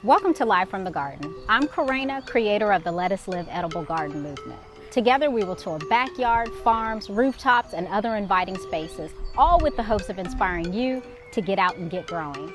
Welcome to Live from the Garden. I'm Karina, creator of the Let Us Live Edible Garden movement. Together we will tour backyard, farms, rooftops, and other inviting spaces, all with the hopes of inspiring you to get out and get growing.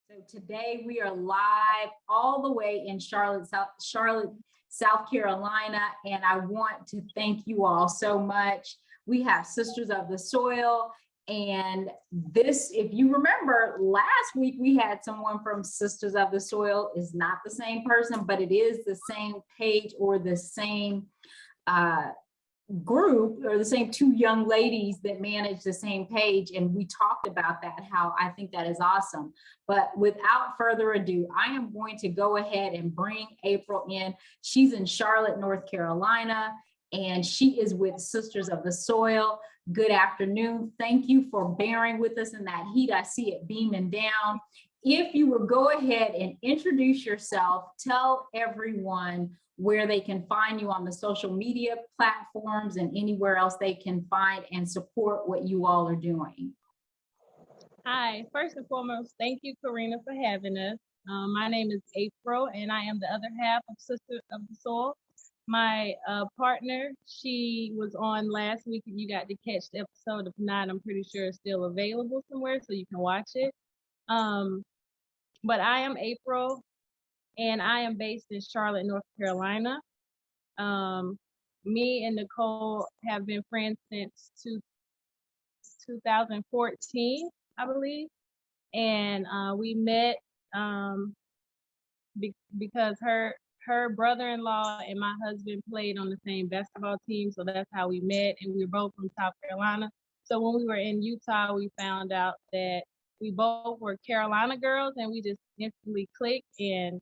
So today we are live all the way in Charlotte, South Carolina, and I want to thank you all so much. We have Sisters of the Soil, and this, if you remember, last week we had someone from Sisters of the Soil. Is not the same person, but it is the same page or the same group, or the same two young ladies that manage the same page, and we talked about that, how I think that is awesome. But without further ado, I am going to go ahead and bring April in. She's in Charlotte, North Carolina, and she is with Sisters of the Soil. Good afternoon. Thank you for bearing with us in that heat. I see it beaming down. If you would go ahead and introduce yourself, tell everyone where they can find you on the social media platforms and anywhere else they can find and support what you all are doing. Hi, first and foremost, thank you, Karina, for having us. My name is April, and I am the other half of Sisters of the Soil. My partner, she was on last week, and you got to catch the episode. If not, I'm pretty sure it's still available somewhere, so you can watch it. But I am April, and I am based in Charlotte, North Carolina. Me and Nicole have been friends since 2014, I believe. And we met because her brother-in-law and my husband played on the same basketball team, so that's how we met, and we were both from South Carolina. So when we were in Utah, we found out that we both were Carolina girls, and we just instantly clicked. And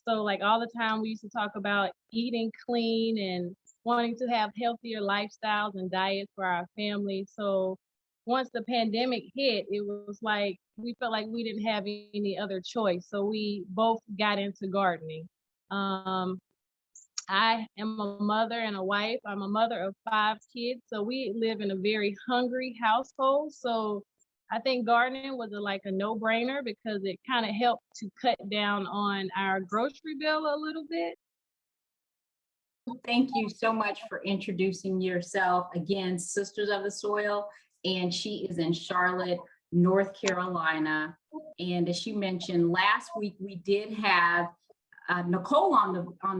so like all the time we used to talk about eating clean and wanting to have healthier lifestyles and diets for our family. So once the pandemic hit, it was like we felt like we didn't have any other choice. So we both got into gardening. I am a mother and a wife. I'm a mother of 5 kids. So we live in a very hungry household. So I think gardening was like a no-brainer because it kind of helped to cut down on our grocery bill a little bit. Thank you so much for introducing yourself. Again, Sisters of the Soil, and she is in Charlotte, North Carolina. And as she mentioned, last week we did have Nicole on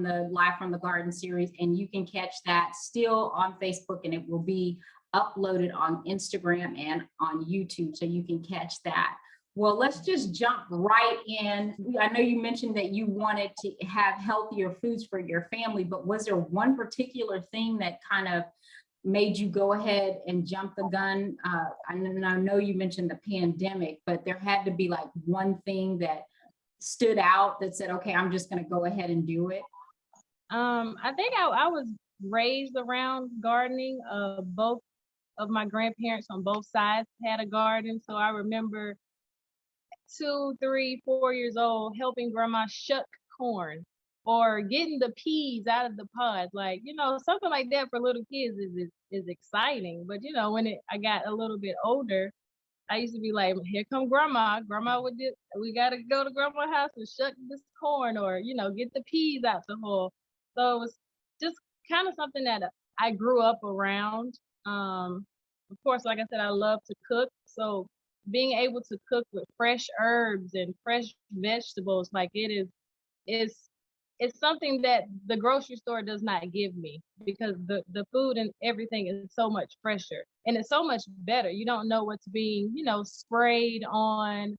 the Live from the Garden series, and you can catch that still on Facebook, and it will be uploaded on Instagram and on YouTube, so you can catch that. Well, let's just jump right in. I know you mentioned that you wanted to have healthier foods for your family, but was there one particular thing that kind of made you go ahead and jump the gun? I know you mentioned the pandemic, but there had to be like one thing that stood out that said, okay, I'm just going to go ahead and do it. I think I was raised around gardening. Both of my grandparents on both sides had a garden. So I remember 2, 3, 4 years old helping grandma shuck corn or getting the peas out of the pods. Like, something like that for little kids is exciting. But when I got a little bit older, I used to be like, here come grandma. Grandma we gotta go to grandma's house and shuck this corn, or get the peas out the hole. So it was just kind of something that I grew up around. Of course, like I said, I love to cook. So being able to cook with fresh herbs and fresh vegetables, like it's something that the grocery store does not give me, because the food and everything is so much fresher and it's so much better. You don't know what's being, sprayed on,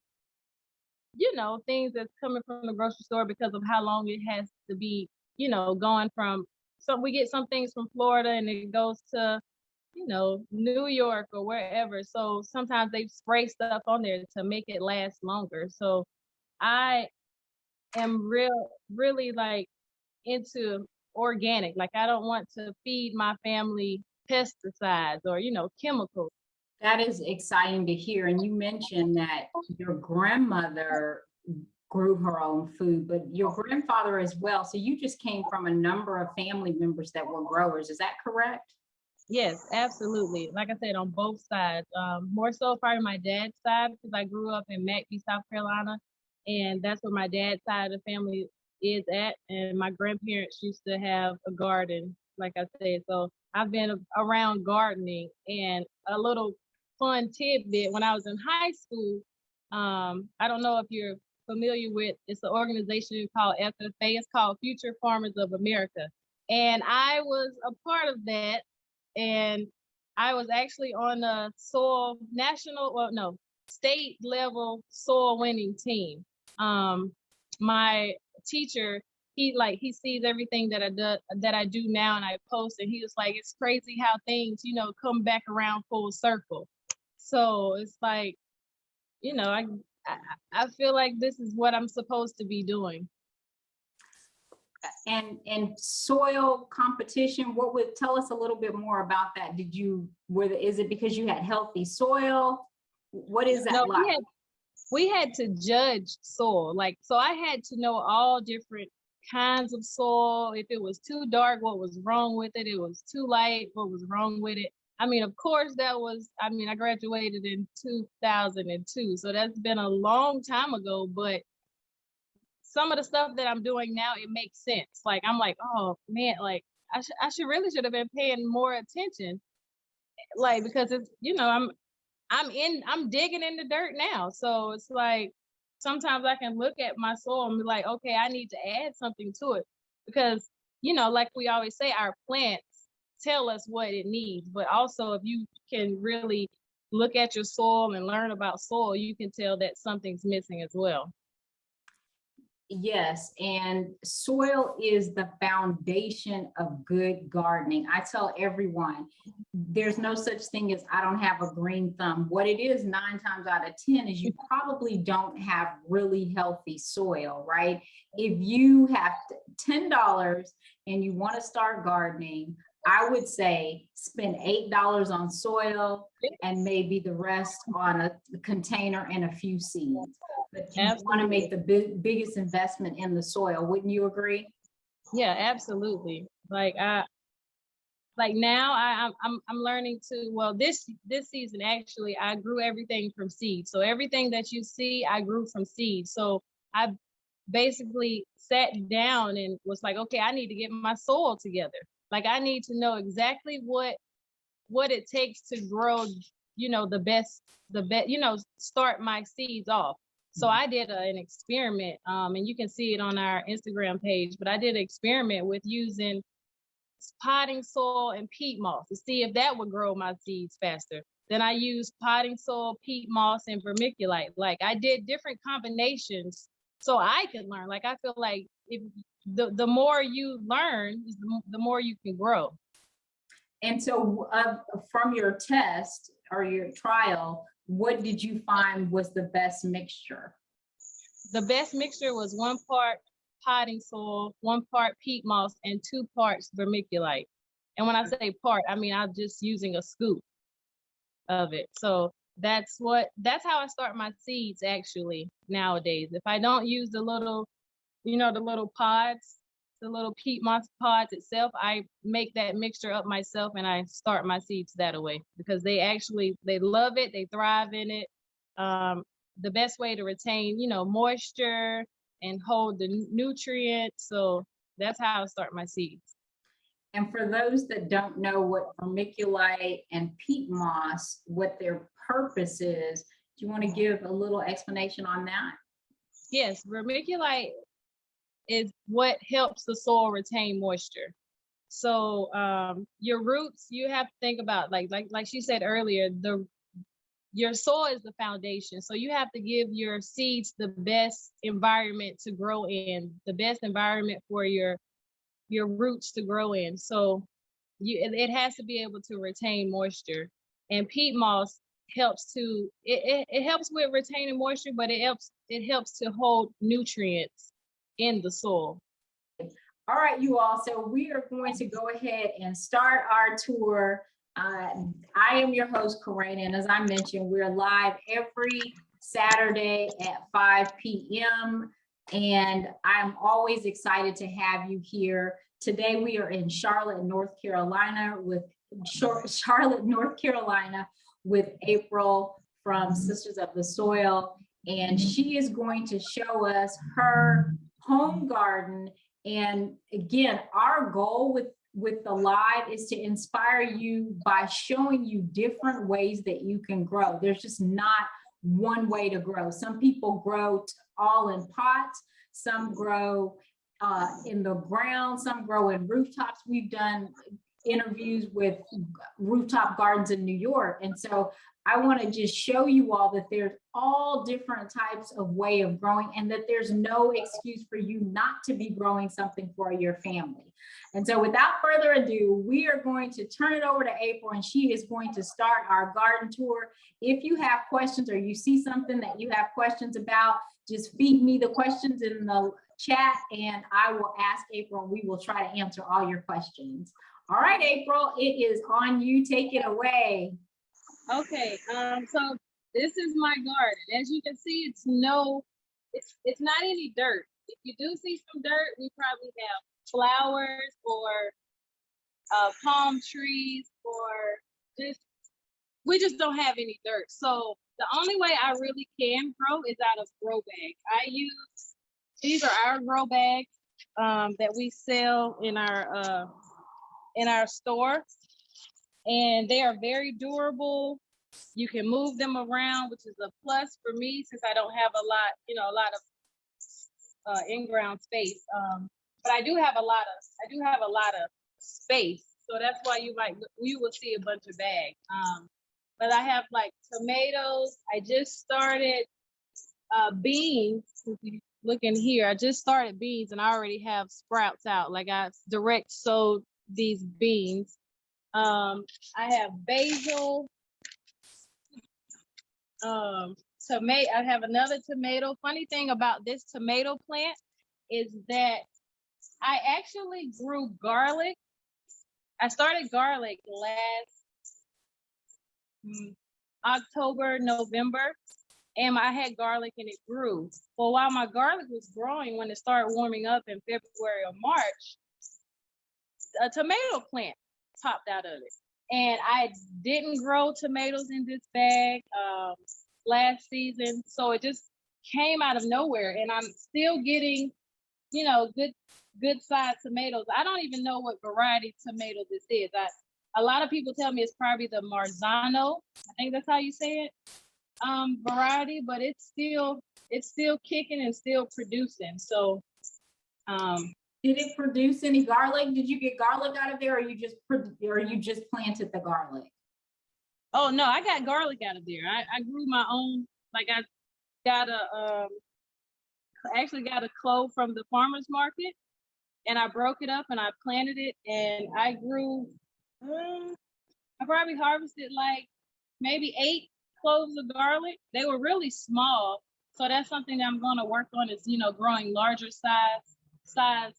things that's coming from the grocery store because of how long it has to be, going from. So we get some things from Florida and it goes to, New York or wherever. So sometimes they spray stuff on there to make it last longer. So I am really like into organic. Like I don't want to feed my family pesticides or, chemicals. That is exciting to hear. And you mentioned that your grandmother grew her own food, but your grandfather as well. So you just came from a number of family members that were growers. Is that correct? Yes, absolutely. Like I said, on both sides. More so probably my dad's side because I grew up in McBee, South Carolina, and that's where my dad's side of the family is at. And my grandparents used to have a garden, like I said. So I've been around gardening. And a little fun tidbit: when I was in high school, I don't know if you're familiar with, it's an organization called FFA. It's called Future Farmers of America, and I was a part of that, and I was actually on a soil national, well, no, state level soil winning team. My teacher, he sees everything that I do now, and I post, and he was like, it's crazy how things, come back around full circle. So it's like, I I feel like this is what I'm supposed to be doing. And soil competition, what would tell us a little bit more about that? Is it because you had healthy soil? What is that No, like? we had to judge soil. Like, so I had to know all different kinds of soil. If it was too dark, what was wrong with it? It was too light, what was wrong with it? I mean, of course, I graduated in 2002. So that's been a long time ago, but some of the stuff that I'm doing now, it makes sense. Like, I'm like, oh man, like I should have been paying more attention. Like, because it's, I'm digging in the dirt now. So it's like sometimes I can look at my soil and be like, okay, I need to add something to it. Because, like we always say, our plants tell us what it needs. But also, if you can really look at your soil and learn about soil, you can tell that something's missing as well. Yes, and soil is the foundation of good gardening. I tell everyone, there's no such thing as I don't have a green thumb. What it is 9 times out of 10 is you probably don't have really healthy soil, right? If you have $10 and you want to start gardening, I would say spend $8 on soil and maybe the rest on a container and a few seeds. But you want to make the biggest investment in the soil. Wouldn't you agree? Yeah, absolutely. Like now I'm learning to, well, this season actually I grew everything from seed. So everything that you see, I grew from seed. So I basically sat down and was like, okay, I need to get my soil together. Like, I need to know exactly what it takes to grow, the best, start my seeds off. So I did an experiment, and you can see it on our Instagram page, but I did an experiment with using potting soil and peat moss to see if that would grow my seeds faster. Then I used potting soil, peat moss, and vermiculite. Like, I did different combinations so I could learn. Like, I feel like if the more you learn, the more you can grow. And so from your test or your trial, what did you find was the best mixture? The best mixture was 1 part potting soil, 1 part peat moss, and 2 parts vermiculite. And when I say part, I mean I'm just using a scoop of it. So that's how I start my seeds actually nowadays. If I don't use the little, the little pods, the little peat moss pods itself, I make that mixture up myself and I start my seeds that way because they love it, they thrive in it. The best way to retain, moisture and hold the nutrients. So that's how I start my seeds. And for those that don't know what vermiculite and peat moss, what their purpose is, do you want to give a little explanation on that? Yes, vermiculite is what helps the soil retain moisture. So your roots, you have to think about, like she said earlier, your soil is the foundation. So you have to give your seeds the best environment to grow in, the best environment for your roots to grow in. So it has to be able to retain moisture. And peat moss helps to, it helps with retaining moisture, but it helps to hold nutrients in the soil. All right, you all. So we are going to go ahead and start our tour. I am your host, Corinne, and as I mentioned, we're live every Saturday at 5 p.m. And I'm always excited to have you here. Today we are in Charlotte, North Carolina with Charlotte, North Carolina, with April from Sisters of the Soil. And she is going to show us her home garden. And again, our goal with the live is to inspire you by showing you different ways that you can grow. There's just not one way to grow. Some people grow all in pots, some grow in the ground, some grow in rooftops. We've done interviews with rooftop gardens in New York. And so I want to just show you all that there's all different types of way of growing, and that there's no excuse for you not to be growing something for your family. And so without further ado, we are going to turn it over to April, and she is going to start our garden tour. If you have questions or you see something that you have questions about, just feed me the questions in the chat and I will ask April, and we will try to answer all your questions. All right, April, it is on you. Take it away. Okay, so this is my garden. As you can see, it's not any dirt. If you do see some dirt, we probably have flowers or palm trees, or we just don't have any dirt. So the only way I really can grow is out of grow bags. These are our grow bags that we sell in our store, and they are very durable. You can move them around, which is a plus for me since I don't have a lot of in-ground space. But I do have a lot of space, so that's why you will see a bunch of bags. But I have like tomatoes. I just started beans. If you look in here, I just started beans, and I already have sprouts out. Like I direct sowed these beans. I have basil. I have another tomato. Funny thing about this tomato plant is that I actually grew garlic. I started garlic last October, November, and I had garlic and it grew. Well, while my garlic was growing, when it started warming up in February or March, a tomato plant popped out of it. And I didn't grow tomatoes in this bag last season, so it just came out of nowhere. And I'm still getting, good sized tomatoes. I don't even know what variety tomato this is. A lot of people tell me it's probably the Marzano. I think that's how you say it. Variety, but it's still kicking and still producing. So, did it produce any garlic? Did you get garlic out of there, or you just planted the garlic? Oh no, I got garlic out of there. I grew my own. Like I got actually got a clove from the farmer's market, and I broke it up and I planted it, and I grew. I probably harvested like maybe 8 cloves of garlic. They were really small, so that's something that I'm going to work on, is growing larger size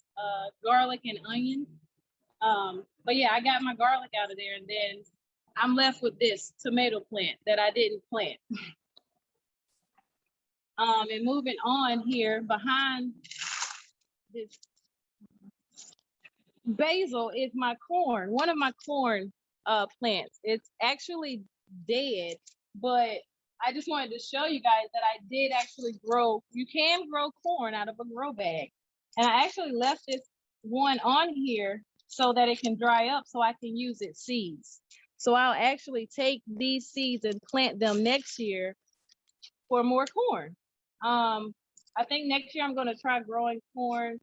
garlic and onion. But yeah, I got my garlic out of there, and then I'm left with this tomato plant that I didn't plant. And moving on here, behind this basil is my corn, one of my corn plants. It's actually dead, but I just wanted to show you guys that I did actually grow. You can grow corn out of a grow bag. And I actually left this one on here so that it can dry up so I can use its seeds. So I'll actually take these seeds and plant them next year for more corn. I think next year I'm going to try growing corn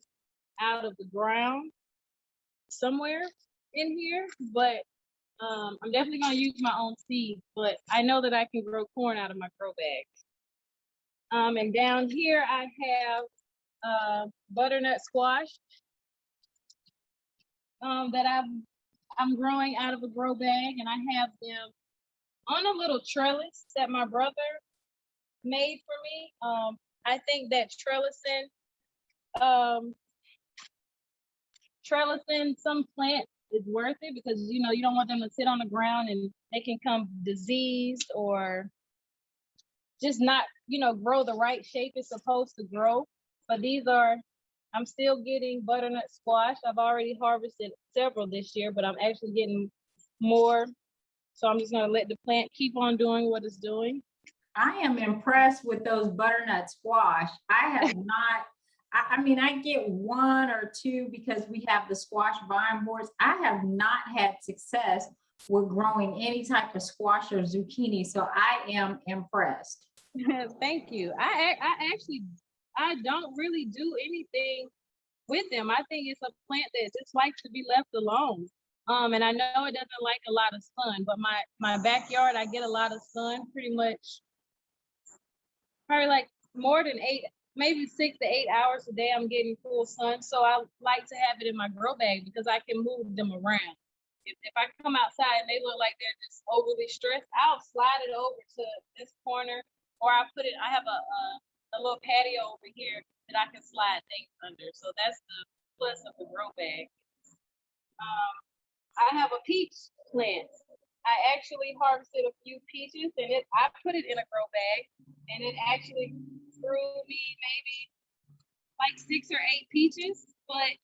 out of the ground somewhere in here, but I'm definitely going to use my own seeds, but I know that I can grow corn out of my grow bag. And down here I have butternut squash that I'm growing out of a grow bag, and I have them on a little trellis that my brother made for me. I think that trellising some plant is worth it, because you don't want them to sit on the ground and they can come diseased or just not grow the right shape it's supposed to grow. But I'm still getting butternut squash. I've already harvested several this year, but I'm actually getting more. So I'm just gonna let the plant keep on doing what it's doing. I am impressed with those butternut squash. I have not, I mean, I get one or two because we have the squash vine boards. I have not had success with growing any type of squash or zucchini. So I am impressed. Thank you. I actually, I don't really do anything with them. I think it's a plant that just likes to be left alone. And I know it doesn't like a lot of sun, but my backyard, I get a lot of sun, pretty much, probably like more than 8, maybe 6 to 8 hours a day. I'm getting full sun, so I like to have it in my grow bag because I can move them around. If I come outside and they look like they're just overly stressed, I'll slide it over to this corner, or I put it. I have a little patio over here that I can slide things under. So that's the plus of the grow bag. I have a peach plant. I actually harvested a few peaches, and I put it in a grow bag, and it actually grew me maybe like 6 or 8 peaches. But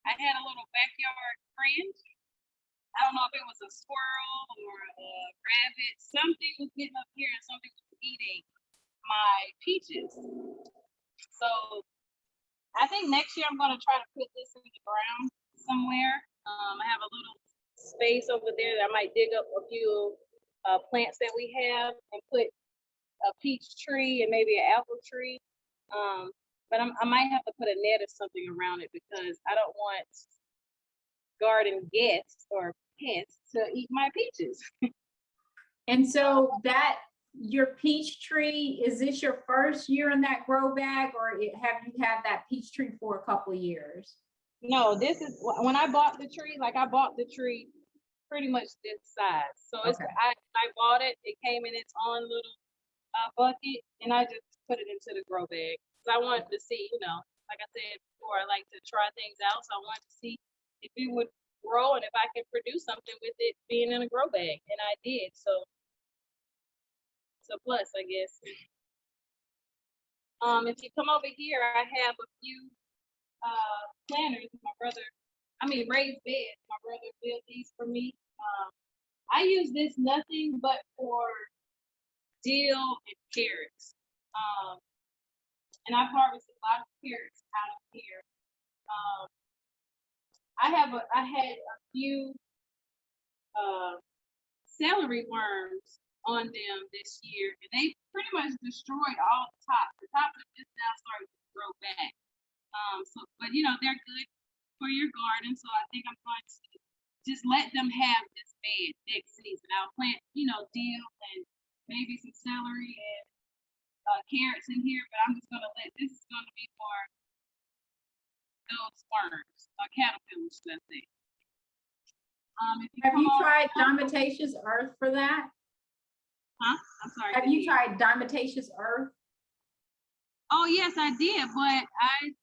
I had a little backyard friend. I don't know if it was a squirrel or a rabbit. Something was getting up here and something was eating my peaches. So I think next year I'm going to try to put this in the ground somewhere. I have a little space over there that I might dig up a few plants that we have and put a peach tree and maybe an apple tree. But I might have to put a net or something around it because I don't want garden guests or pets to eat my peaches. And so that your peach tree, is this your first year in that grow bag, or have you had that peach tree for a couple of years? No, this is when I bought the tree. Like I bought the tree pretty much this size. So it's I bought it. It came in its own little bucket, and I just put it into the grow bag because I wanted to see. Like I said before, I like to try things out. So I wanted to see if it would grow and if I could produce something with it being in a grow bag, and I did. So it's a plus, I guess. If you come over here, I have a few planters. Raised beds. My brother built these for me. I use this nothing but for dill and carrots. And I've harvested a lot of carrots out of here. I had a few celery worms on them this year, and they pretty much destroyed all the top. The tops are just now starting to grow back. But they're good for your garden, so I think I'm going to just let them have this bed next season. I'll plant, dill and maybe some celery and carrots in here, but I'm just gonna this is gonna be for those worms, caterpillars, should I say. Have you tried diatomaceous earth for that? Huh? I'm sorry. Have you tried diatomaceous earth? Oh yes, I did, but I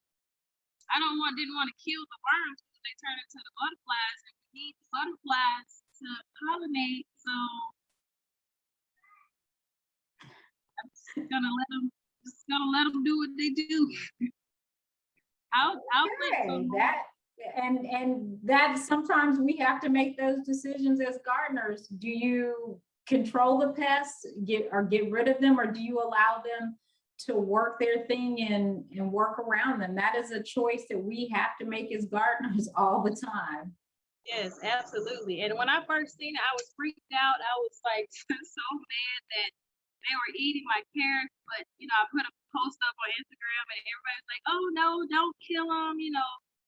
didn't want to kill the worms because they turn into the butterflies, and we need the butterflies to pollinate. So I'm just gonna let them do what they do. I'll that and that sometimes we have to make those decisions as gardeners. Do you control the pests, get rid of them, or do you allow them to work their thing and work around them? That is a choice that we have to make as gardeners all the time. Yes, absolutely. And when I first seen it, I was freaked out. I was like so mad that they were eating my carrots, but I put a post up on Instagram and everybody's like, oh no, don't kill them,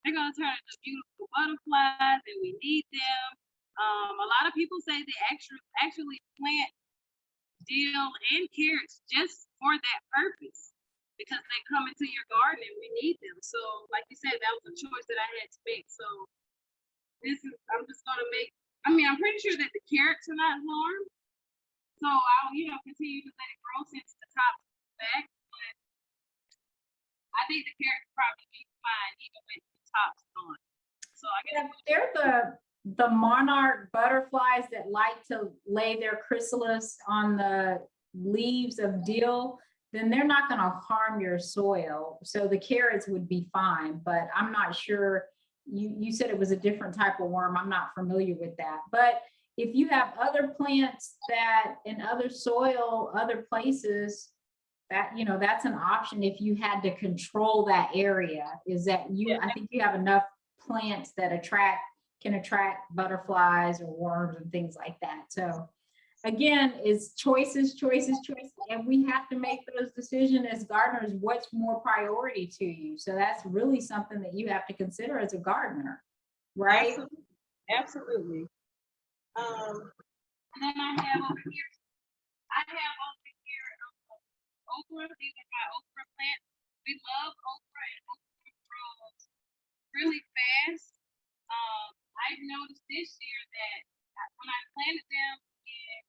they're gonna turn into beautiful butterflies and we need them. A lot of people say they actually plant dill and carrots just for that purpose because they come into your garden and we need them. So like you said, that was a choice that I had to make. So I'm just gonna I'm pretty sure that the carrots are not harmed. So I'll, continue to let it grow since the top is back. But I think the carrots probably be fine even with the tops on. So I guess they're the monarch butterflies that like to lay their chrysalis on the leaves of dill, then they're not going to harm your soil. So the carrots would be fine, but I'm not sure you said it was a different type of worm. I'm not familiar with that. But if you have other plants that in other soil, other places, that, you know, that's an option if you had to control that area, is that you, I think you have enough plants that can attract butterflies or worms and things like that. So again, it's choices, and we have to make those decisions as gardeners, what's more priority to you. So that's really something that you have to consider as a gardener, right? Absolutely. And then I have over here okra. These are my okra plants. We love okra, and okra grows really fast. I've noticed this year that when I planted them in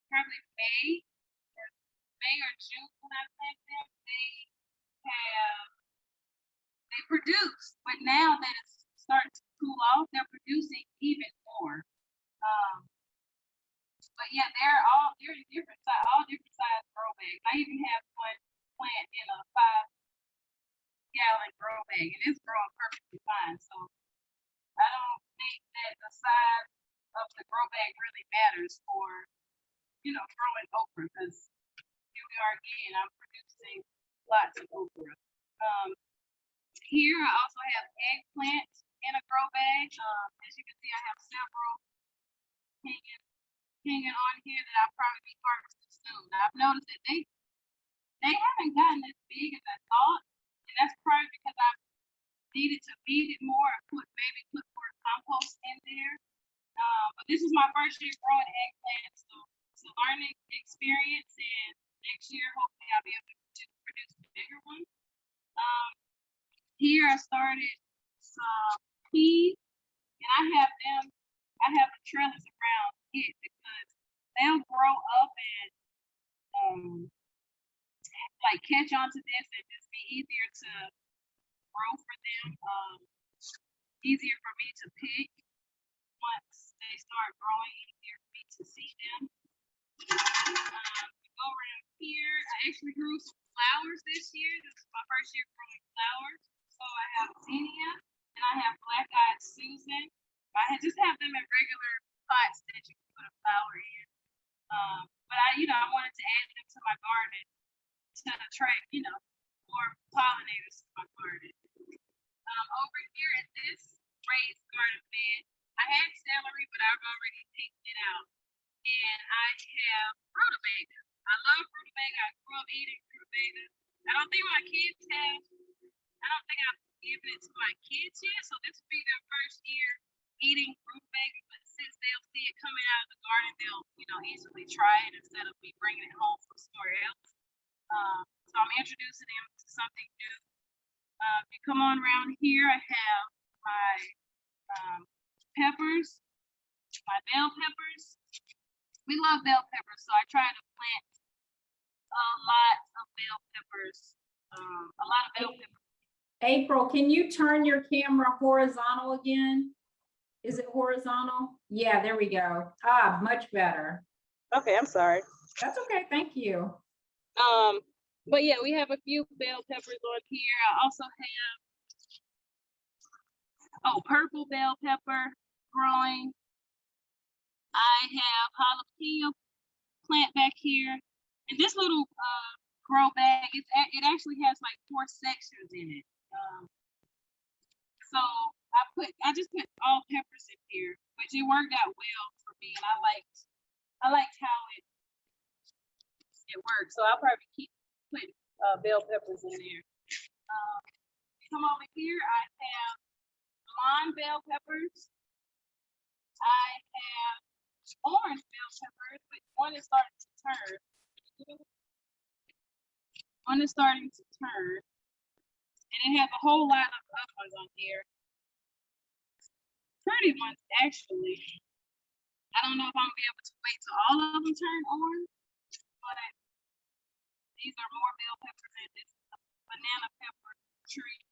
probably May or June, when I planted them, they produce. But now that it's starting to cool off, they're producing even more. But yeah, they're in different size grow bags. I even have one plant in a 5-gallon grow bag, and it's growing perfectly fine. So I don't think that the size of the grow bag really matters for, growing okra, because here we are again, I'm producing lots of okra. Here I also have eggplant in a grow bag. As you can see, I have several hanging on here that I'll probably be harvesting soon. Now, I've noticed that they haven't gotten as big as I thought, and that's probably because I've needed to feed it more and put more compost in there. But this is my first year growing eggplants, so it's a learning experience, and next year hopefully I'll be able to produce a bigger one. Here I started some peas, and I have a trellis around it because they'll grow up and like catch onto this and just be easier to grow for them, easier for me to pick once they start growing, easier for me to see them. Over here, I actually grew some flowers this year. This is my first year growing flowers. So I have zinnia and I have black-eyed Susan. I just have them in regular pots that you can put a flower in. But I wanted to add them to my garden to attract, more pollinators to my garden. Over here at this raised garden bed, I had celery, but I've already picked it out. And I have rutabaga. I love rutabaga. I grew up eating rutabaga. I don't think I've given it to my kids yet, so this will be their first year eating rutabaga, but since they'll see it coming out of the garden, they'll, easily try it instead of me bringing it home from somewhere else. So I'm introducing them to something new. If you come on around here, I have my peppers, my bell peppers. We love bell peppers, so I try to plant a lot of bell peppers. April, can you turn your camera horizontal again? Is it horizontal? Yeah, there we go. Much better. Okay, I'm sorry. That's okay, thank you. But yeah, we have a few bell peppers on here. I also have purple bell pepper growing. I have jalapeno plant back here. And this little grow bag, it actually has like 4 sections in it. So I just put all peppers in here, which it worked out well for me, and I liked how it worked. So I'll probably keep putting bell peppers in there. Come over here, I have blonde bell peppers. I have orange bell peppers, but one is starting to turn. And it has a whole lot of other ones on here. Pretty ones, actually. I don't know if I'm gonna be able to wait till all of them turn orange, but these are more bell peppers and this banana pepper tree.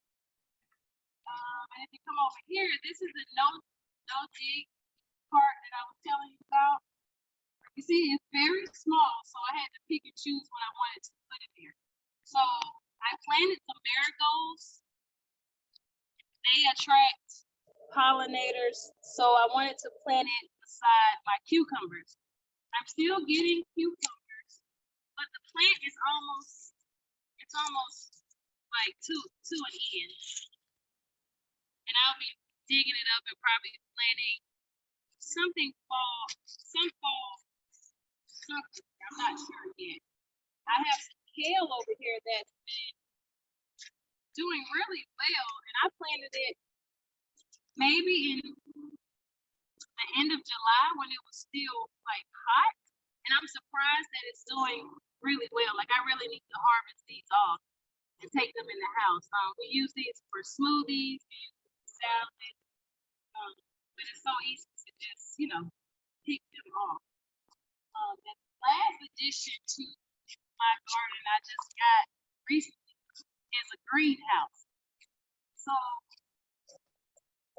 And if you come over here, this is the no-dig part that I was telling you about. You see, it's very small, so I had to pick and choose what I wanted to put in there. So I planted some marigolds. They attract So I wanted to plant it beside my cucumbers. I'm still getting cucumbers, but the plant is almost, it's almost like to an end. And I'll be digging it up and probably planting something fall, some fall, something. I'm not sure yet. I have some kale over here that's been doing really well, and I planted it maybe in the end of July when it was still like hot, and I'm surprised that it's doing really well. Like I really need to harvest these off and take them in the house. We use these for smoothies and salads, but it's so easy to just, you know, pick them off. And the last addition to my garden I just got recently is a greenhouse. So,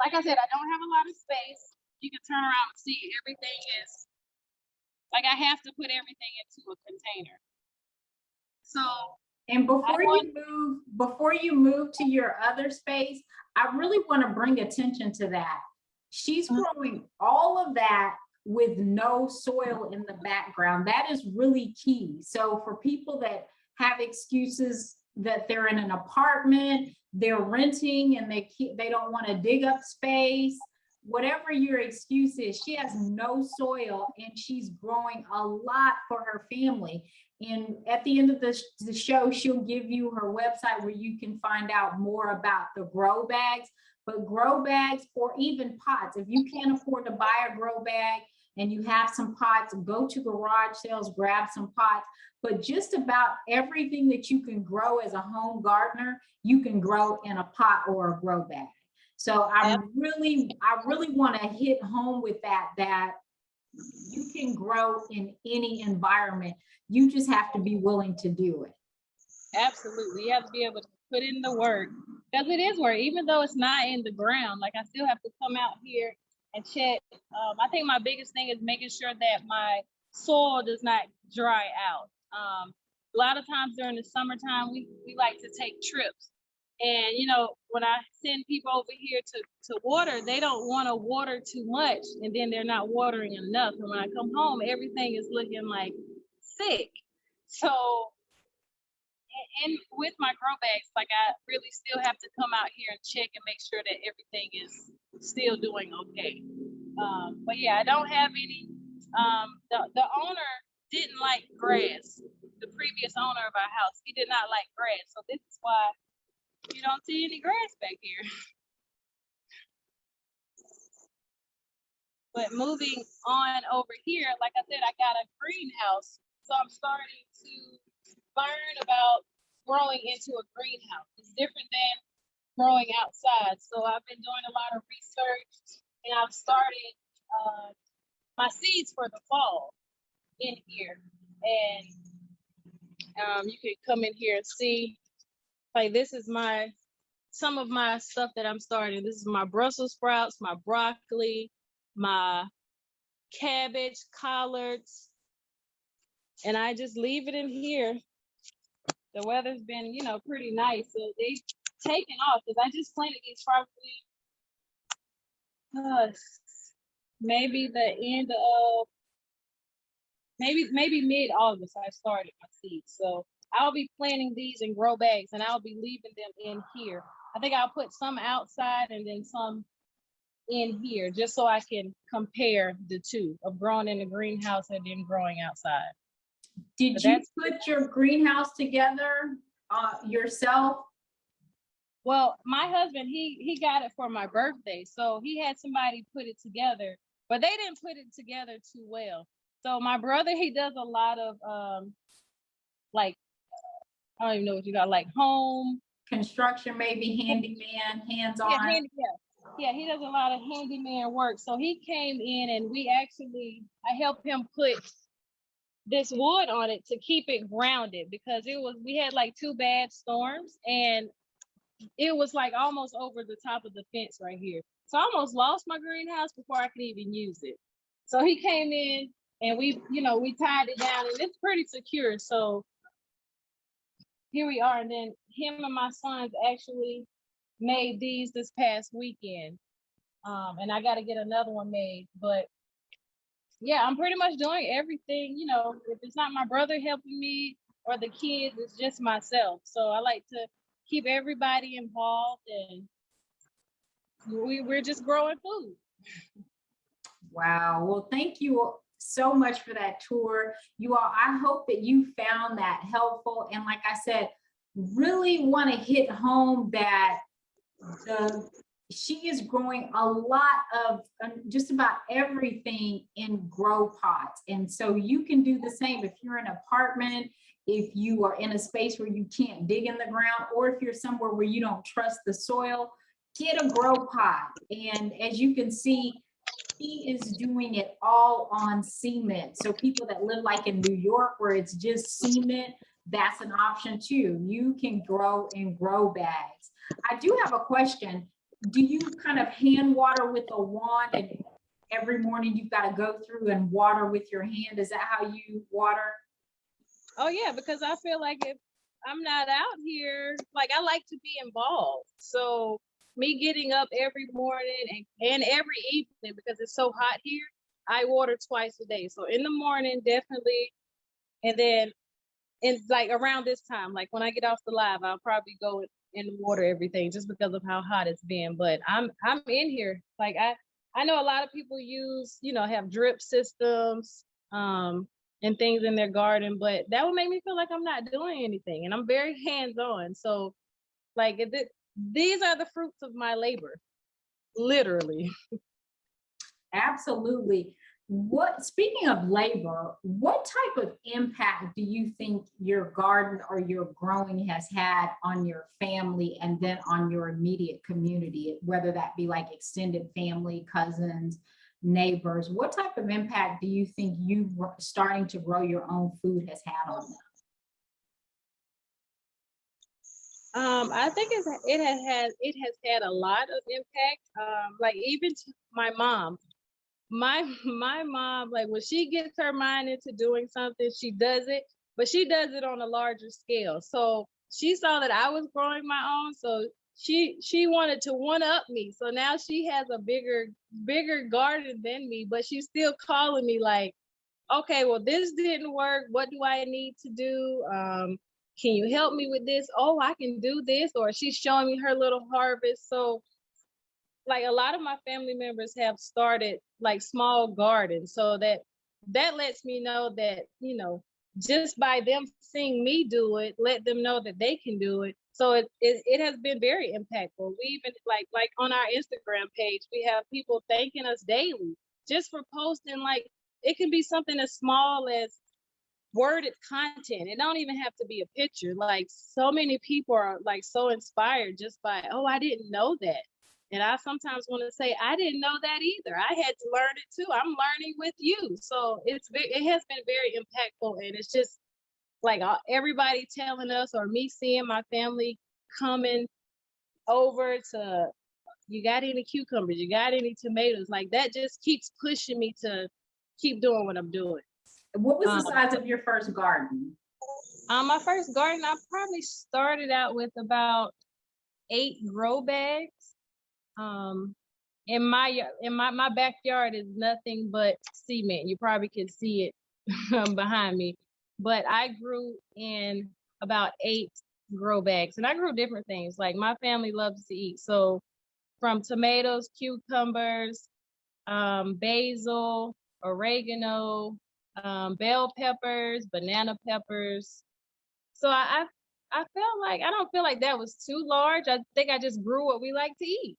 like I said, I don't have a lot of space. You can turn around and see everything is like I have to put everything into a container. So, and before you move to your other space, I really want to bring attention to that. She's growing all of that with no soil in the background. That is really key. So for people that have excuses that they're in an apartment, they're renting, and they don't want to dig up space, whatever your excuse is, she has no soil and she's growing a lot for her family. And at the end of the show, she'll give you her website where you can find out more about the grow bags. But grow bags or even pots, if you can't afford to buy a grow bag and you have some pots, go to garage sales, grab some pots. But just about everything that you can grow as a home gardener, you can grow in a pot or a grow bag. So I really want to hit home with that you can grow in any environment. You just have to be willing to do it. Absolutely. You have to be able to put in the work, because it is work, even though it's not in the ground. Like I still have to come out here and check. I think my biggest thing is making sure that my soil does not dry out. A lot of times during the summertime, we like to take trips. And, you know, when I send people over here to water, they don't want to water too much, and then they're not watering enough. And when I come home, everything is looking like sick. So, and with my grow bags, like I really still have to come out here and check and make sure that everything is still doing okay. But yeah, I don't have any. The owner didn't like grass. The previous owner of our house, he did not like grass. So this is why you don't see any grass back here. But moving on over here, like I said, I got a greenhouse. So I'm starting to learn about growing into a greenhouse. It's different than growing outside. So I've been doing a lot of research, and I've started my seeds for the fall in here. And you can come in here and see, like, this is some of my stuff that I'm starting. This is my Brussels sprouts, my broccoli, my cabbage collards, and I just leave it in here. The weather's been, you know, pretty nice, so they've taken off, because I just planted these probably maybe the end of maybe mid-August. I started my seeds, so I'll be planting these in grow bags, and I'll be leaving them in here. I think I'll put some outside and then some in here, just so I can compare the two of growing in the greenhouse and then growing outside. Did you put your greenhouse together yourself? Well, my husband, he got it for my birthday, so he had somebody put it together, but they didn't put it together too well. So my brother, he does a lot of like, I don't even know what you got, like home construction, maybe handyman, hands-on. Yeah, he does a lot of handyman work. So he came in, and I helped him put this wood on it to keep it grounded, because we had like 2 bad storms, and it was like almost over the top of the fence right here. So I almost lost my greenhouse before I could even use it. So he came in, and we tied it down, and it's pretty secure. So here we are. And then him and my sons actually made these this past weekend. And I got to get another one made. But yeah, I'm pretty much doing everything. You know, if it's not my brother helping me or the kids, it's just myself. So I like to keep everybody involved, and we're just growing food. Wow. Well, thank you so much for that tour. You all, I hope that you found that helpful. And like I said, really want to hit home that she is growing a lot of just about everything in grow pots. And so you can do the same if you're in an apartment, if you are in a space where you can't dig in the ground, or if you're somewhere where you don't trust the soil, get a grow pot. And as you can see, she is doing it all on cement. So people that live like in New York where it's just cement, that's an option too. You can grow in grow bags. I do have a question. Do you kind of hand water with a wand, and every morning you've got to go through and water with your hand? Is that how you water? Oh yeah, because I feel like if I'm not out here, like I like to be involved. So me getting up every morning and every evening, because it's so hot here, I water twice a day. So in the morning, definitely, and then in like around this time, like when I get off the live, I'll probably go and water everything just because of how hot it's been. But I'm in here. Like I know a lot of people use, you know, have drip systems and things in their garden, but that would make me feel like I'm not doing anything, and I'm very hands-on. So like these are the fruits of my labor, literally. Absolutely. Speaking of labor, what type of impact do you think your garden or your growing has had on your family and then on your immediate community, whether that be like extended family, cousins, neighbors? What type of impact do you think you starting to grow your own food has had on them? I think it has had a lot of impact. Like even to my mom. My mom, like when she gets her mind into doing something, she does it, but she does it on a larger scale. So she saw that I was growing my own, so she wanted to one up me. So now she has a bigger garden than me, but she's still calling me like, okay, well, this didn't work. What do I need to do? Can you help me with this? Oh, I can do this. Or she's showing me her little harvest. So like a lot of my family members have started like small gardens, so that lets me know that, you know, just by them seeing me do it, let them know that they can do it. So it has been very impactful. We even like on our Instagram page, we have people thanking us daily just for posting. Like it can be something as small as worded content. It don't even have to be a picture. Like so many people are like so inspired just by, oh, I didn't know that. And I sometimes want to say, I didn't know that either. I had to learn it too. I'm learning with you. So it has been very impactful. And it's just like everybody telling us, or me seeing my family coming over to, you got any cucumbers? You got any tomatoes? Like that just keeps pushing me to keep doing what I'm doing. What was the size of your first garden? My first garden, I probably started out with about 8 grow bags. In my backyard is nothing but cement. You probably can see it behind me. But I grew in about 8 grow bags, and I grew different things. Like my family loves to eat, so from tomatoes, cucumbers, basil, oregano, bell peppers, banana peppers. So I felt like, I don't feel like that was too large. I think I just grew what we like to eat.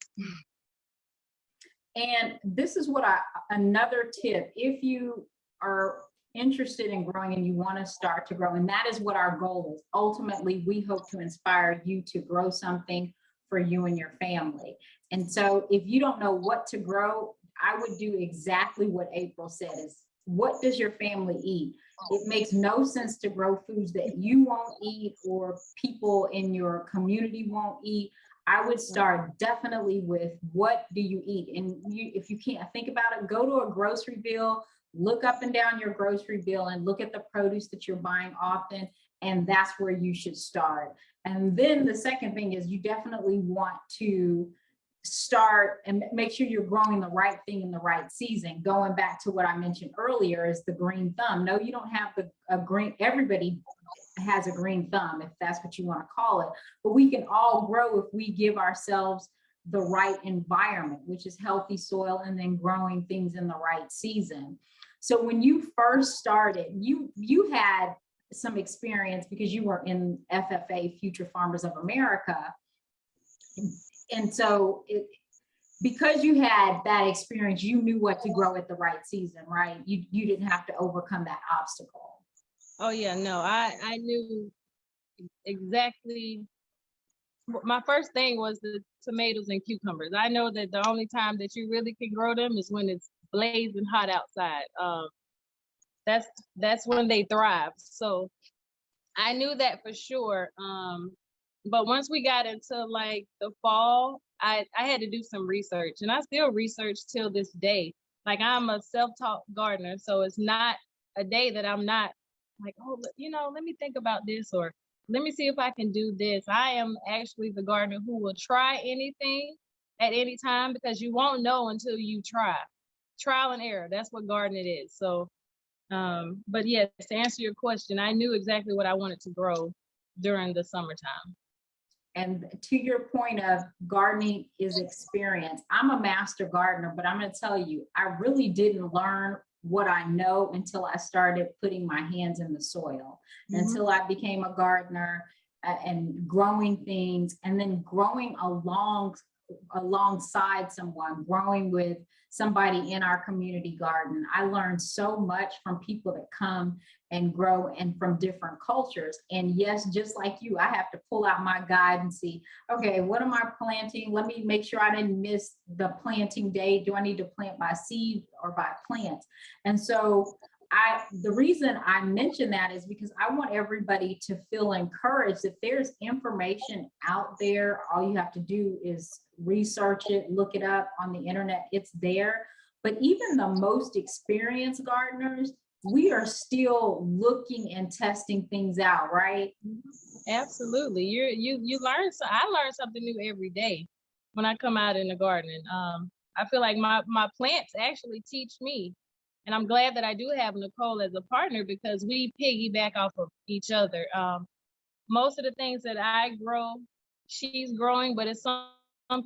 And this is what another tip, if you are interested in growing and you want to start to grow, and that is what our goal is. Ultimately, we hope to inspire you to grow something for you and your family. And so if you don't know what to grow, I would do exactly what April said, is what does your family eat? It makes no sense to grow foods that you won't eat or people in your community won't eat. I would start definitely with what do you eat? And if you can't think about it, go to a grocery bill, look up and down your grocery bill and look at the produce that you're buying often. And that's where you should start. And then the second thing is you definitely want to start and make sure you're growing the right thing in the right season. Going back to what I mentioned earlier is the green thumb. No, you don't have a green, everybody has a green thumb, if that's what you want to call it, but we can all grow if we give ourselves the right environment, which is healthy soil, and then growing things in the right season. So when you first started, you had some experience because you were in FFA, Future Farmers of America. And so because you had that experience, you knew what to grow at the right season, right? You didn't have to overcome that obstacle. Oh yeah, no, I knew exactly. My first thing was the tomatoes and cucumbers. I know that the only time that you really can grow them is when it's blazing hot outside. That's when they thrive. So I knew that for sure. But once we got into like the fall, I had to do some research, and I still research till this day. Like, I'm a self-taught gardener, so it's not a day that I'm not like, oh, let me think about this, or let me see if I can do this. I am actually the gardener who will try anything at any time, because you won't know until you try. Trial and error, that's what gardening is. So, but yes, to answer your question, I knew exactly what I wanted to grow during the summertime. And to your point of gardening is experience. I'm a master gardener, but I'm going to tell you, I really didn't learn what I know until I started putting my hands in the soil, until I became a gardener and growing things, and then growing alongside someone, growing with somebody in our community garden. I learned so much from people that come and grow and from different cultures. And yes, just like you, I have to pull out my guide and see, okay, what am I planting? Let me make sure I didn't miss the planting date. Do I need to plant by seed or by plants? And so the reason I mention that is because I want everybody to feel encouraged. If there's information out there, all you have to do is research it, look it up on the internet, it's there. But even the most experienced gardeners, we are still looking and testing things out, right? Absolutely. You learn. So I learn something new every day when I come out in the garden. I feel like my plants actually teach me. And I'm glad that I do have Nicole as a partner, because we piggyback off of each other. Most of the things that I grow, she's growing, but it's some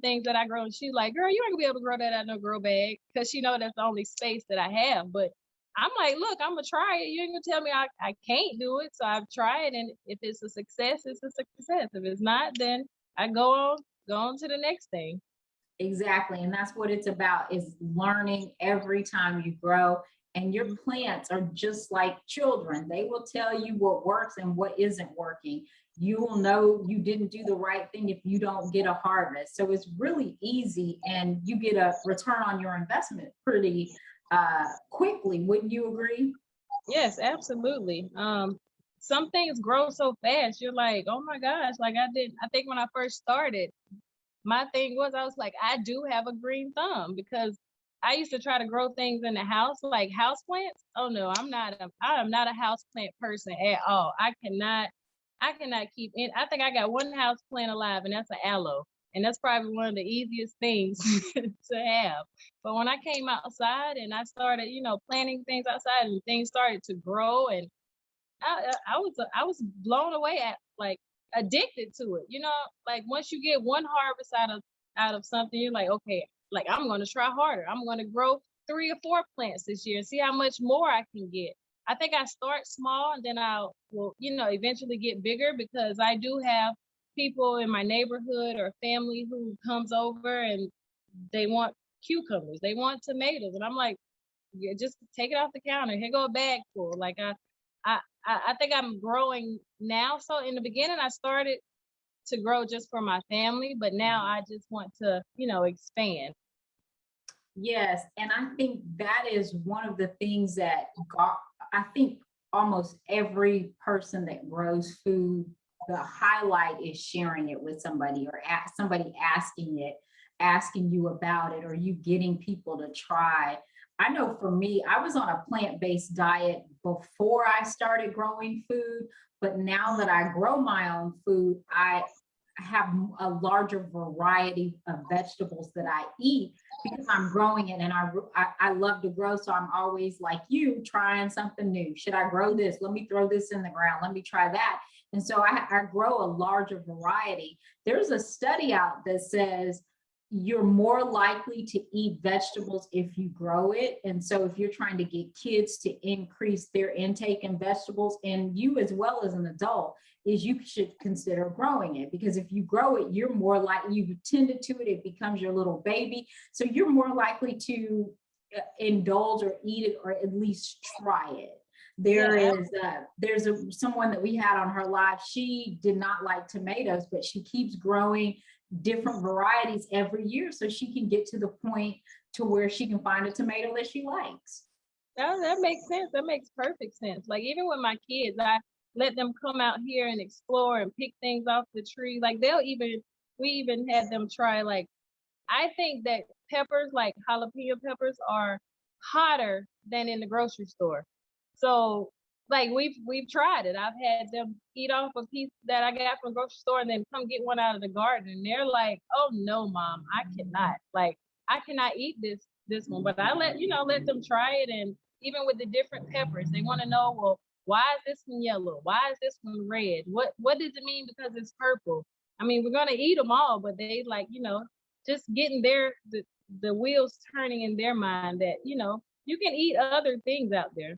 things that I grow, and she's like, girl, you ain't gonna be able to grow that out of no grow bag, because she know that's the only space that I have. But I'm like, look, I'm gonna try it. You ain't gonna tell me I can't do it. So I've tried, and if it's a success, it's a success. If it's not, then I go on to the next thing. Exactly. And that's what it's about, is learning every time you grow. And your plants are just like children. They will tell you what works and what isn't working. You will know you didn't do the right thing if you don't get a harvest. So it's really easy, and you get a return on your investment pretty quickly. Wouldn't you agree? Yes, absolutely. Some things grow so fast. You're like, oh my gosh, like I think when I first started, my thing was, I was like, I do have a green thumb, because I used to try to grow things in the house, like house plants. Oh no, I am not a house plant person at all. I cannot keep in. I think I got one house plant alive, and that's an aloe. And that's probably one of the easiest things to have. But when I came outside and I started, planting things outside, and things started to grow, and I was blown away, at like addicted to it. Like once you get one harvest out of something, you're like, okay, like I'm going to try harder. I'm going to grow 3 or 4 plants this year and see how much more I can get. I think I start small, and then I will, eventually get bigger, because I do have people in my neighborhood or family who comes over and they want cucumbers, they want tomatoes, and I'm like, yeah, just take it off the counter. Here go a bag full. Like I think I'm growing now. So in the beginning, I started to grow just for my family, but now I just want to, expand. Yes. And I think that is one of the things that I think almost every person that grows food, the highlight is sharing it with somebody, or somebody asking you about it, or you getting people to try. I know for me, I was on a plant-based diet before I started growing food, but now that I grow my own food, have a larger variety of vegetables that I eat because I'm growing it, and I love to grow. So I'm always like you, trying something new. Should I grow this? Let me throw this in the ground. Let me try that. And so I grow a larger variety. There's a study out that says you're more likely to eat vegetables if you grow it. And so if you're trying to get kids to increase their intake in vegetables, and you as well as an adult, is you should consider growing it, because if you grow it, you're more likely, you've tended to it, it becomes your little baby. So you're more likely to indulge or eat it, or at least try it. There's someone that we had on her live. She did not like tomatoes, but she keeps growing different varieties every year so she can get to the point to where she can find a tomato that she likes. That makes sense. That makes perfect sense. Like even with my kids, I let them come out here and explore and pick things off the tree. Like we even had them try, like, I think that peppers, like jalapeno peppers, are hotter than in the grocery store. So like we've tried it. I've had them eat off a piece that I got from the grocery store and then come get one out of the garden. And they're like, oh no, mom, I cannot. Like I cannot eat this one. But I let them try it. And even with the different peppers, they want to know, well, why is this one yellow? Why is this one red? What does it mean because it's purple? I mean, we're gonna eat them all, but they like, just getting the wheels turning in their mind that, you can eat other things out there.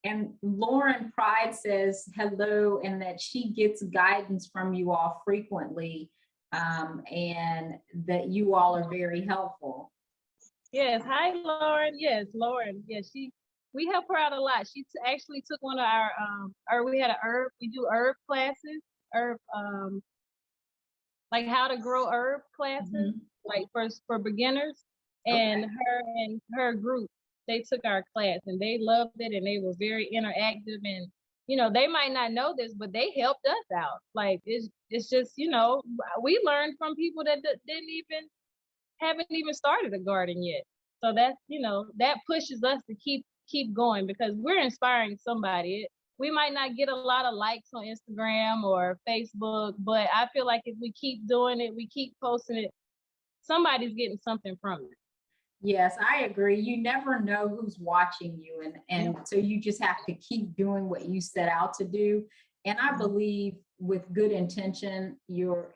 And Lauren Pride says hello, and that she gets guidance from you all frequently, and that you all are very helpful. Yes. Hi, Lauren. Yes, Lauren. Yes, we help her out a lot. She actually took one of we do herb classes, like how to grow herb classes, like for beginners. And her and her group, they took our class and they loved it, and they were very interactive. And they might not know this, but they helped us out. Like it's just we learned from people that haven't even started a garden yet. So that's that pushes us to keep going, because we're inspiring somebody. We might not get a lot of likes on Instagram or Facebook, but I feel like if we keep doing it, we keep posting it, somebody's getting something from it. Yes, I agree. You never know who's watching you. And so you just have to keep doing what you set out to do. And I believe with good intention, your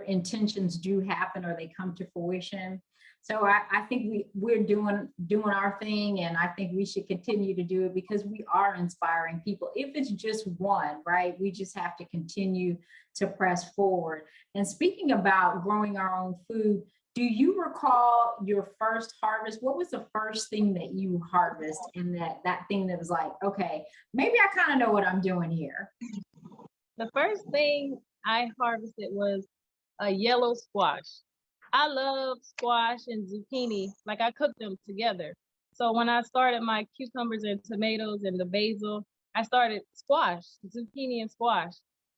intentions do happen, or they come to fruition. So I think we're doing our thing, and I think we should continue to do it because we are inspiring people. If it's just one, right? We just have to continue to press forward. And speaking about growing our own food, do you recall your first harvest? What was the first thing that you harvest, and that thing that was like, okay, maybe I kind of know what I'm doing here? The first thing I harvested was a yellow squash. I love squash and zucchini. Like I cook them together. So when I started my cucumbers and tomatoes and the basil, I started squash, zucchini and squash.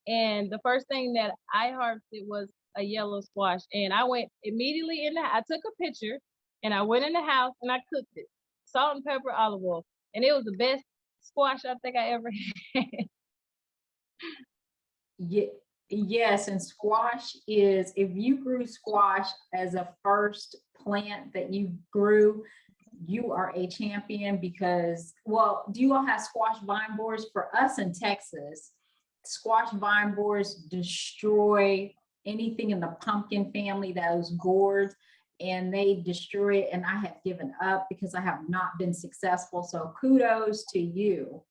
And the first thing that I harvested was a yellow squash. And I went immediately I took a picture and I went in the house and I cooked it. Salt and pepper, olive oil. And it was the best squash I think I ever had. Yeah. Yes, and squash is, if you grew squash as a first plant that you grew, you are a champion. Because, well, do you all have squash vine borers? For us in Texas, squash vine borers destroy anything in the pumpkin family, those gourds, and they destroy it. And I have given up because I have not been successful. So kudos to you.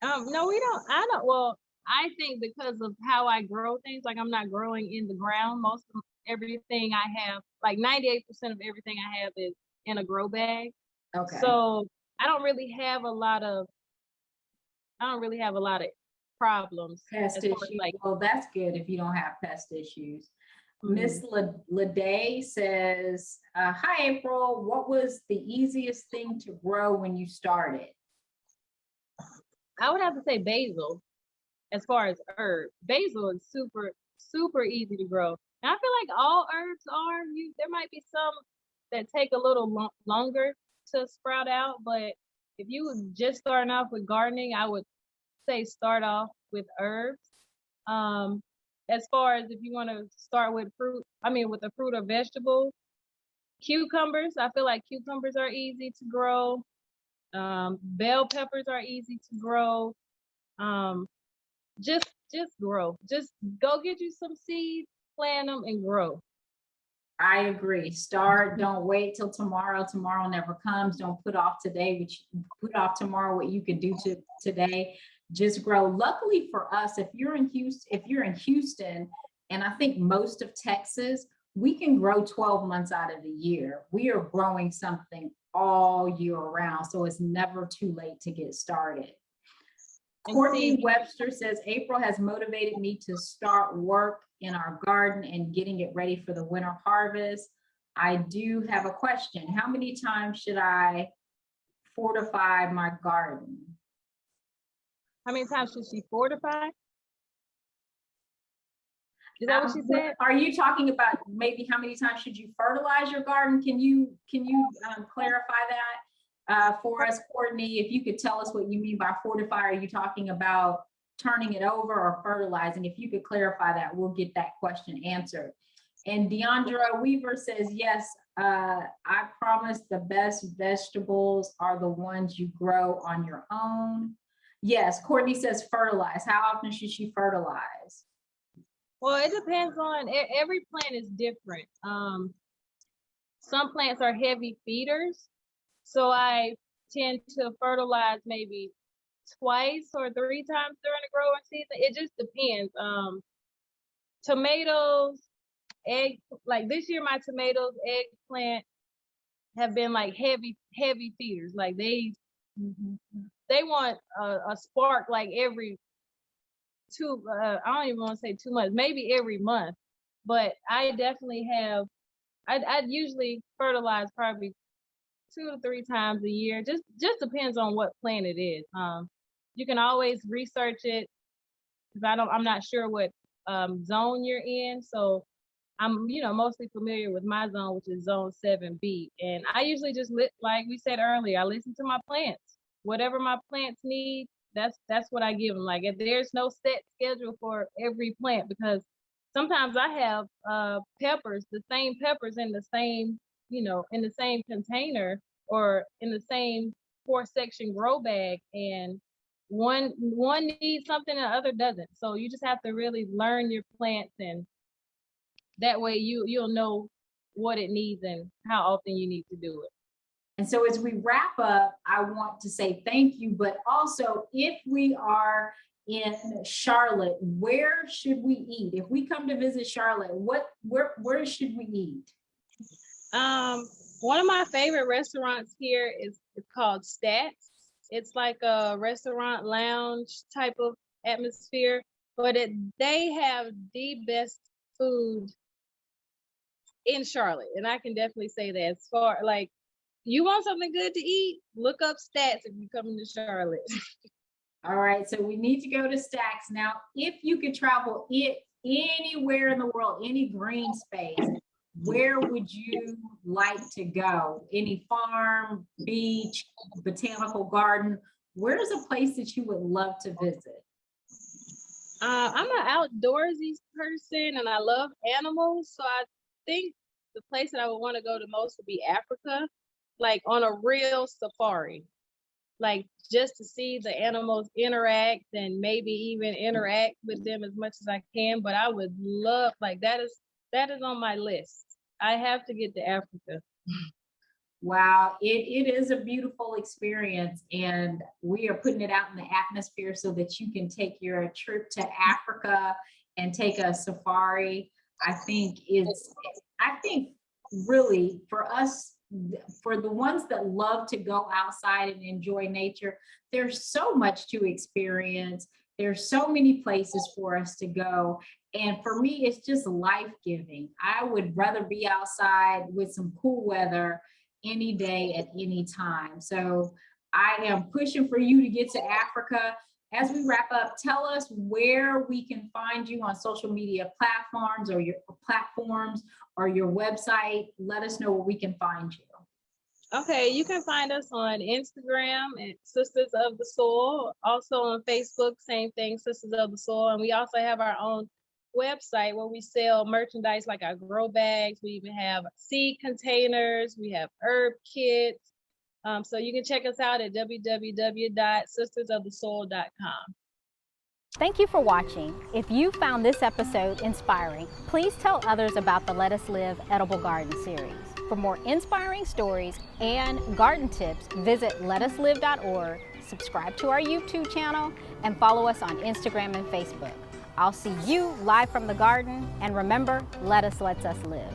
No, we don't. I don't. Well, I think because of how I grow things, like I'm not growing in the ground. Most of everything I have, like 98% of everything I have, is in a grow bag. Okay. So I don't really have a lot of problems. Pest issues. Well, that's good if you don't have pest issues. Miss Lede says, hi, April. What was the easiest thing to grow when you started? I would have to say basil. As far as herb, basil is super, super easy to grow. And I feel like all herbs are. There might be some that take a little longer to sprout out, but if you were just starting off with gardening, I would say start off with herbs. as far as if you want to start with with a fruit or vegetable, cucumbers. I feel like cucumbers are easy to grow. Bell peppers are easy to grow. Um, just grow. Just go get you some seeds, plant them, and grow. I agree. Start. Don't wait till tomorrow. Tomorrow never comes. Don't put off today, which put off tomorrow what you could do today. Just grow. Luckily for us, if you're in Houston, and I think most of Texas, we can grow 12 months out of the year. We are growing something all year round, so it's never too late to get started. Courtney Webster says, April has motivated me to start work in our garden and getting it ready for the winter harvest. I do have a question. How many times should I fortify my garden? How many times should she fortify? Is that what she said? Are you talking about maybe how many times should you fertilize your garden? Can you clarify that for us, Courtney? If you could tell us what you mean by fortify, are you talking about turning it over or fertilizing? If you could clarify that, we'll get that question answered. And Deandra Weaver says, yes, I promise the best vegetables are the ones you grow on your own. Yes, Courtney says fertilize. How often should she fertilize? Well, it depends on, every plant is different. Some plants are heavy feeders, so I tend to fertilize maybe twice or 3 times during the growing season. It just depends. Tomatoes, like this year, my tomatoes, eggplant have been like heavy feeders. Like they want a spark like every I don't even want to say 2 months, maybe every month. But I definitely have, I'd usually fertilize probably 2 to 3 times a year. Just depends on what plant it is. You can always research it, because I'm not sure what zone you're in. So I'm, mostly familiar with my zone, which is zone 7B. And I usually just, like we said earlier, I listen to my plants. Whatever my plants need, that's what I give them. Like, if there's no set schedule for every plant, because sometimes I have peppers, the same peppers in the same, in the same container or in the same 4-section grow bag, and one needs something and the other doesn't. So you just have to really learn your plants, and that way you'll know what it needs and how often you need to do it. And so as we wrap up, I want to say thank you, but also if we are in Charlotte, where should we eat? If we come to visit Charlotte, where should we eat? One of my favorite restaurants here is called Stats. It's like a restaurant lounge type of atmosphere, but they have the best food in Charlotte, and I can definitely say that. As far like, you want something good to eat, look up Stats if you're coming to Charlotte. All right, so we need to go to Stacks. Now, if you could travel anywhere in the world, any green space, where would you like to go? Any farm, beach, botanical garden? Where's a place that you would love to visit? I'm an outdoorsy person and I love animals. So I think the place that I would want to go the most would be Africa, like on a real safari, like just to see the animals interact and maybe even interact with them as much as I can. But I would love, like, that is on my list. I have to get to Africa. Wow, it is a beautiful experience, and we are putting it out in the atmosphere so that you can take your trip to Africa and take a safari. I think really for us, for the ones that love to go outside and enjoy nature, there's so much to experience. There's so many places for us to go. And for me, it's just life-giving. I would rather be outside with some cool weather any day at any time. So I am pushing for you to get to Africa. As we wrap up, tell us where we can find you on social media platforms or your website. Let us know where we can find you. Okay, you can find us on Instagram at Sistas of the Soil. Also on Facebook, same thing, Sistas of the Soil. And we also have our own website where we sell merchandise like our grow bags. We even have seed containers. We have herb kits. So you can check us out at www.sistersofthesoil.com. Thank you for watching. If you found this episode inspiring, please tell others about the Let Us Live Edible Garden series. For more inspiring stories and garden tips, visit letuslive.org, subscribe to our YouTube channel, and follow us on Instagram and Facebook. I'll see you live from the garden, and remember, lettuce lets us live.